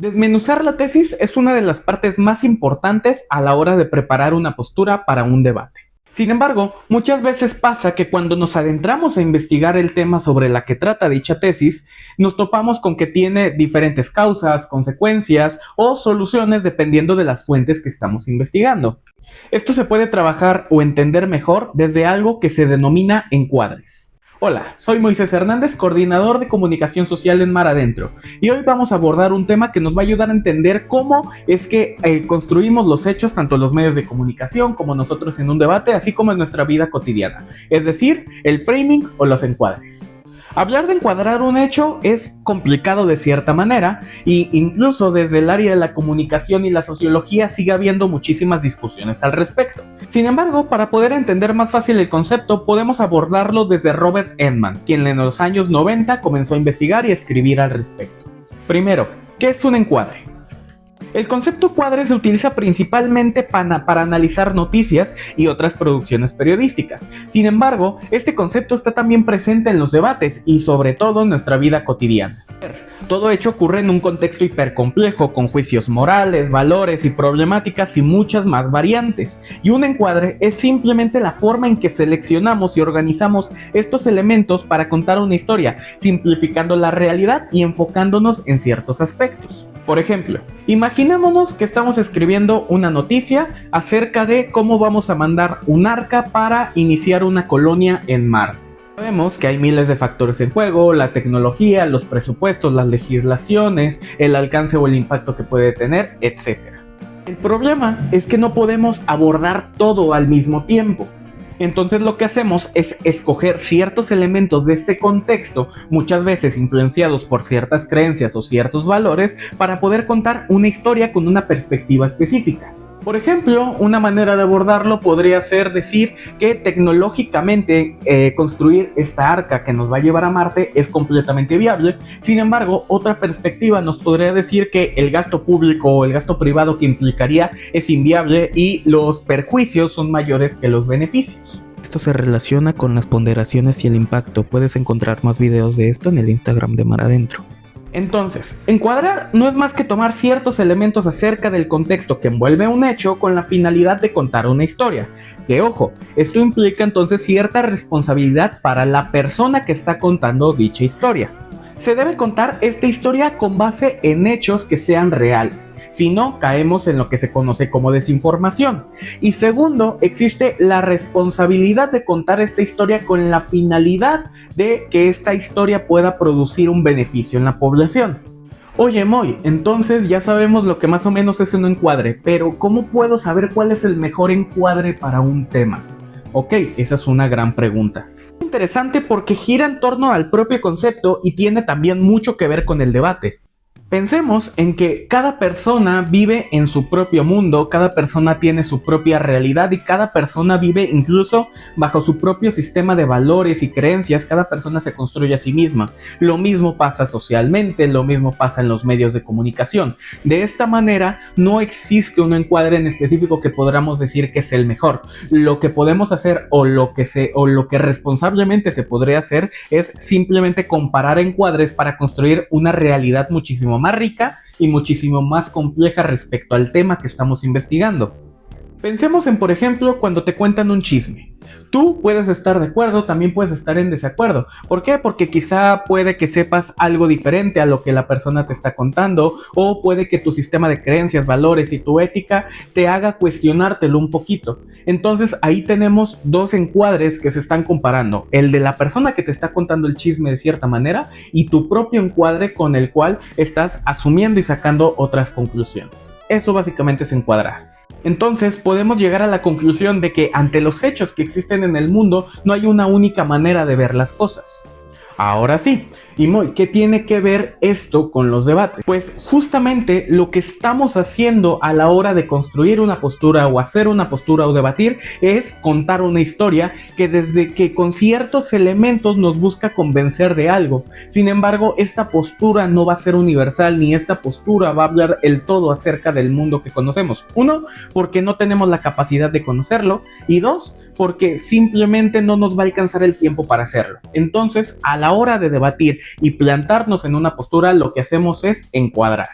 Desmenuzar la tesis es una de las partes más importantes a la hora de preparar una postura para un debate. Sin embargo, muchas veces pasa que cuando nos adentramos a investigar el tema sobre la que trata dicha tesis, nos topamos con que tiene diferentes causas, consecuencias o soluciones dependiendo de las fuentes que estamos investigando. Esto se puede trabajar o entender mejor desde algo que se denomina encuadres. Hola, soy Moisés Hernández, coordinador de comunicación social en Mar Adentro, y hoy vamos a abordar un tema que nos va a ayudar a entender cómo es que construimos los hechos, tanto los medios de comunicación como nosotros en un debate, así como en nuestra vida cotidiana, es decir, el framing o los encuadres. Hablar de encuadrar un hecho es complicado de cierta manera, e incluso desde el área de la comunicación y la sociología sigue habiendo muchísimas discusiones al respecto. Sin embargo, para poder entender más fácil el concepto, podemos abordarlo desde Robert Entman, quien en los años 90 comenzó a investigar y escribir al respecto. Primero, ¿qué es un encuadre? El concepto encuadre se utiliza principalmente para analizar noticias y otras producciones periodísticas. Sin embargo, este concepto está también presente en los debates y sobre todo en nuestra vida cotidiana. Todo hecho ocurre en un contexto hipercomplejo con juicios morales, valores y problemáticas y muchas más variantes. Y un encuadre es simplemente la forma en que seleccionamos y organizamos estos elementos para contar una historia, simplificando la realidad y enfocándonos en ciertos aspectos. Por ejemplo, imaginémonos que estamos escribiendo una noticia acerca de cómo vamos a mandar un arca para iniciar una colonia en Marte. Sabemos que hay miles de factores en juego: la tecnología, los presupuestos, las legislaciones, el alcance o el impacto que puede tener, etc. El problema es que no podemos abordar todo al mismo tiempo. Entonces lo que hacemos es escoger ciertos elementos de este contexto, muchas veces influenciados por ciertas creencias o ciertos valores, para poder contar una historia con una perspectiva específica. Por ejemplo, una manera de abordarlo podría ser decir que tecnológicamente construir esta arca que nos va a llevar a Marte es completamente viable. Sin embargo, otra perspectiva nos podría decir que el gasto público o el gasto privado que implicaría es inviable y los perjuicios son mayores que los beneficios. Esto se relaciona con las ponderaciones y el impacto. Puedes encontrar más videos de esto en el Instagram de Mar Adentro. Entonces, encuadrar no es más que tomar ciertos elementos acerca del contexto que envuelve un hecho con la finalidad de contar una historia. Que ojo, esto implica entonces cierta responsabilidad para la persona que está contando dicha historia. Se debe contar esta historia con base en hechos que sean reales, si no caemos en lo que se conoce como desinformación. Y segundo, existe la responsabilidad de contar esta historia con la finalidad de que esta historia pueda producir un beneficio en la población. Oye Moy, entonces ya sabemos lo que más o menos es un encuadre, pero ¿cómo puedo saber cuál es el mejor encuadre para un tema? Ok, esa es una gran pregunta. Interesante porque gira en torno al propio concepto y tiene también mucho que ver con el debate. Pensemos en que cada persona vive en su propio mundo, cada persona tiene su propia realidad y cada persona vive incluso bajo su propio sistema de valores y creencias. Cada persona se construye a sí misma. Lo mismo pasa socialmente, lo mismo pasa en los medios de comunicación. De esta manera no existe un encuadre en específico que podamos decir que es el mejor. Lo que podemos hacer o lo que responsablemente se podría hacer es simplemente comparar encuadres para construir una realidad muchísimo más rica y muchísimo más compleja respecto al tema que estamos investigando. Pensemos en, por ejemplo, cuando te cuentan un chisme. Tú puedes estar de acuerdo, también puedes estar en desacuerdo. ¿Por qué? Porque quizá puede que sepas algo diferente a lo que la persona te está contando, o puede que tu sistema de creencias, valores y tu ética te haga cuestionártelo un poquito. Entonces ahí tenemos dos encuadres que se están comparando: el de la persona que te está contando el chisme de cierta manera y tu propio encuadre con el cual estás asumiendo y sacando otras conclusiones. Eso básicamente es encuadrar. Entonces podemos llegar a la conclusión de que ante los hechos que existen en el mundo no hay una única manera de ver las cosas. Ahora sí, y Moy, ¿qué tiene que ver esto con los debates? Pues justamente lo que estamos haciendo a la hora de construir una postura o hacer una postura o debatir es contar una historia que desde que con ciertos elementos nos busca convencer de algo. Sin embargo, esta postura no va a ser universal, ni esta postura va a hablar el todo acerca del mundo que conocemos. Uno, porque no tenemos la capacidad de conocerlo, y dos, porque simplemente no nos va a alcanzar el tiempo para hacerlo. Entonces, a la hora de debatir y plantarnos en una postura, lo que hacemos es encuadrar.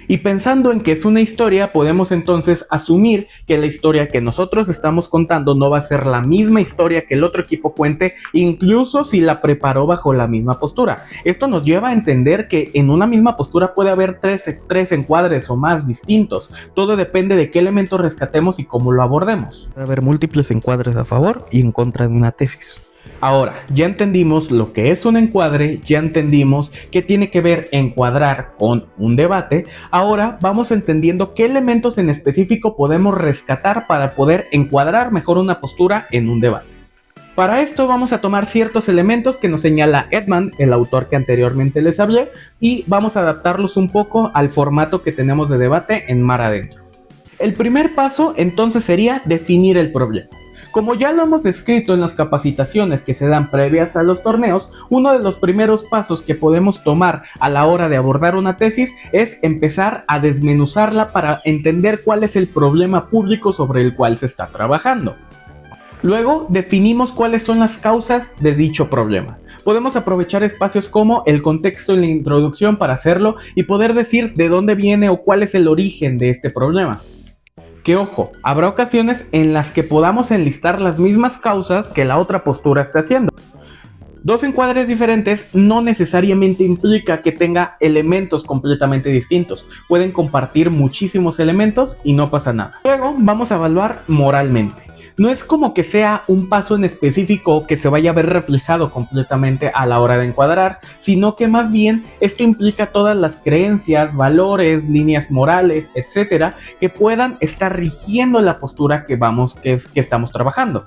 Y pensando en que es una historia, podemos entonces asumir que la historia que nosotros estamos contando no va a ser la misma historia que el otro equipo cuente, incluso si la preparó bajo la misma postura. Esto nos lleva a entender que en una misma postura puede haber tres encuadres o más distintos. Todo depende de qué elementos rescatemos y cómo lo abordemos. Puede haber múltiples encuadres a favor y en contra de una tesis. Ahora, ya entendimos lo que es un encuadre, ya entendimos qué tiene que ver encuadrar con un debate. Ahora vamos entendiendo qué elementos en específico podemos rescatar para poder encuadrar mejor una postura en un debate. Para esto vamos a tomar ciertos elementos que nos señala Edman, el autor que anteriormente les hablé, y vamos a adaptarlos un poco al formato que tenemos de debate en Mar Adentro. El primer paso entonces sería definir el problema. Como ya lo hemos descrito en las capacitaciones que se dan previas a los torneos, uno de los primeros pasos que podemos tomar a la hora de abordar una tesis es empezar a desmenuzarla para entender cuál es el problema público sobre el cual se está trabajando. Luego definimos cuáles son las causas de dicho problema. Podemos aprovechar espacios como el contexto y la introducción para hacerlo y poder decir de dónde viene o cuál es el origen de este problema. Que ojo, habrá ocasiones en las que podamos enlistar las mismas causas que la otra postura está haciendo. Dos encuadres diferentes no necesariamente implica que tenga elementos completamente distintos. Pueden compartir muchísimos elementos y no pasa nada. Luego vamos a evaluar moralmente. No es como que sea un paso en específico que se vaya a ver reflejado completamente a la hora de encuadrar, sino que más bien esto implica todas las creencias, valores, líneas morales, etcétera, que puedan estar rigiendo la postura que estamos trabajando.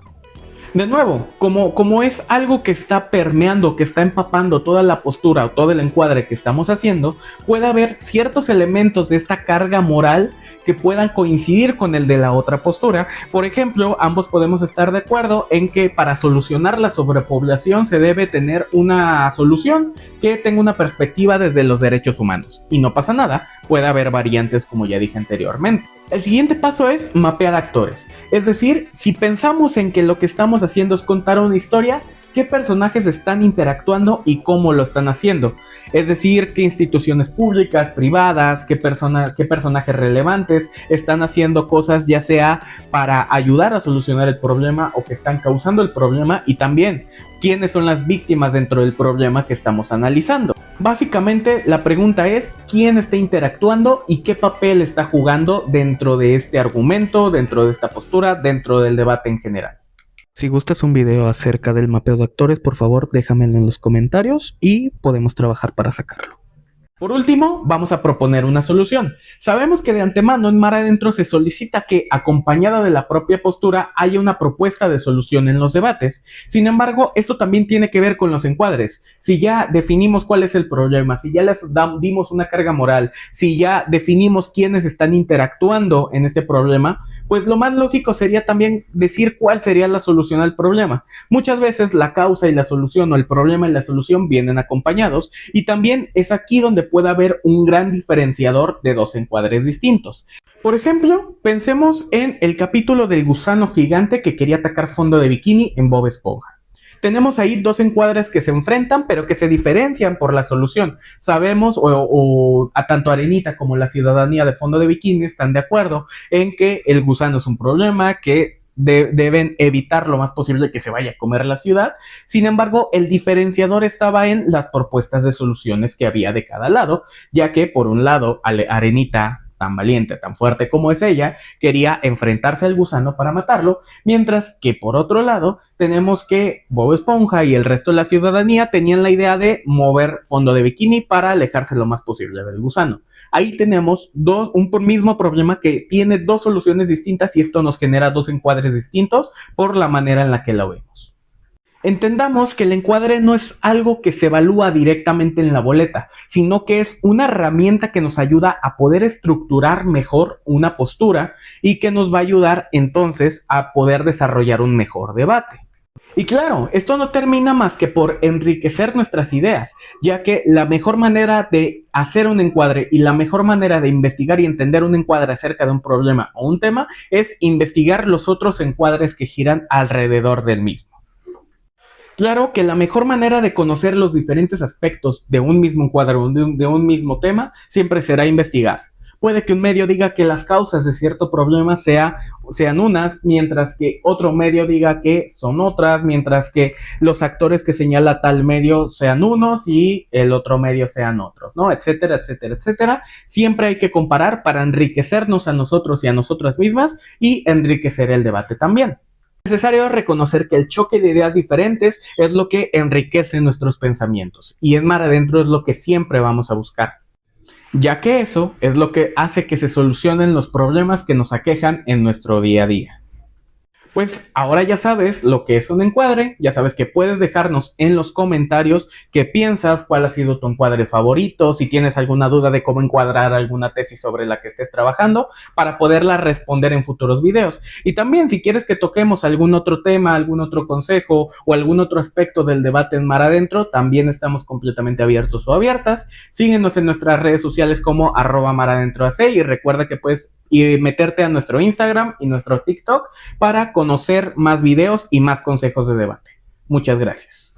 De nuevo, como es algo que está permeando, que está empapando toda la postura o todo el encuadre que estamos haciendo, puede haber ciertos elementos de esta carga moral que puedan coincidir con el de la otra postura. Por ejemplo, ambos podemos estar de acuerdo en que para solucionar la sobrepoblación se debe tener una solución que tenga una perspectiva desde los derechos humanos. Y no pasa nada, puede haber variantes como ya dije anteriormente. El siguiente paso es mapear actores. Es decir, si pensamos en que lo que estamos haciendo es contar una historia, ¿qué personajes están interactuando y cómo lo están haciendo? Es decir, qué instituciones públicas, privadas, qué personajes relevantes están haciendo cosas ya sea para ayudar a solucionar el problema o que están causando el problema, y también quiénes son las víctimas dentro del problema que estamos analizando. Básicamente la pregunta es quién está interactuando y qué papel está jugando dentro de este argumento, dentro de esta postura, dentro del debate en general. Si gustas un video acerca del mapeo de actores, por favor déjamelo en los comentarios y podemos trabajar para sacarlo. Por último, vamos a proponer una solución. Sabemos que de antemano en Mar Adentro se solicita que, acompañada de la propia postura, haya una propuesta de solución en los debates. Sin embargo, esto también tiene que ver con los encuadres. Si ya definimos cuál es el problema, si ya les dimos una carga moral, si ya definimos quiénes están interactuando en este problema, pues lo más lógico sería también decir cuál sería la solución al problema. Muchas veces la causa y la solución, o el problema y la solución, vienen acompañados, y también es aquí donde puede haber un gran diferenciador de dos encuadres distintos. Por ejemplo, pensemos en el capítulo del gusano gigante que quería atacar Fondo de Bikini en Bob Esponja. Tenemos ahí dos encuadres que se enfrentan, pero que se diferencian por la solución. Sabemos, a tanto Arenita como la ciudadanía de Fondo de Bikini están de acuerdo en que el gusano es un problema, que deben evitar lo más posible que se vaya a comer la ciudad. Sin embargo, el diferenciador estaba en las propuestas de soluciones que había de cada lado, ya que por un lado, Arenita, tan valiente, tan fuerte como es ella, quería enfrentarse al gusano para matarlo, mientras que por otro lado tenemos que Bob Esponja y el resto de la ciudadanía tenían la idea de mover Fondo de Bikini para alejarse lo más posible del gusano. Ahí tenemos un mismo problema que tiene dos soluciones distintas, y esto nos genera dos encuadres distintos por la manera en la que lo vemos. Entendamos que el encuadre no es algo que se evalúa directamente en la boleta, sino que es una herramienta que nos ayuda a poder estructurar mejor una postura y que nos va a ayudar entonces a poder desarrollar un mejor debate. Y claro, esto no termina más que por enriquecer nuestras ideas, ya que la mejor manera de hacer un encuadre y la mejor manera de investigar y entender un encuadre acerca de un problema o un tema es investigar los otros encuadres que giran alrededor del mismo. Claro que la mejor manera de conocer los diferentes aspectos de un mismo encuadre o de un mismo tema siempre será investigar. Puede que un medio diga que las causas de cierto problema sean unas, mientras que otro medio diga que son otras, mientras que los actores que señala tal medio sean unos y el otro medio sean otros, ¿no? Etcétera, etcétera, etcétera. Siempre hay que comparar para enriquecernos a nosotros y a nosotras mismas y enriquecer el debate también. Es necesario reconocer que el choque de ideas diferentes es lo que enriquece nuestros pensamientos y en Mar Adentro es lo que siempre vamos a buscar, ya que eso es lo que hace que se solucionen los problemas que nos aquejan en nuestro día a día. Pues ahora ya sabes lo que es un encuadre, ya sabes que puedes dejarnos en los comentarios qué piensas, cuál ha sido tu encuadre favorito, si tienes alguna duda de cómo encuadrar alguna tesis sobre la que estés trabajando para poderla responder en futuros videos. Y también si quieres que toquemos algún otro tema, algún otro consejo o algún otro aspecto del debate en Mar Adentro, también estamos completamente abiertos o abiertas. Síguenos en nuestras redes sociales como @maradentroac y recuerda que puedes meterte a nuestro Instagram y nuestro TikTok para conocer más videos y más consejos de debate. Muchas gracias.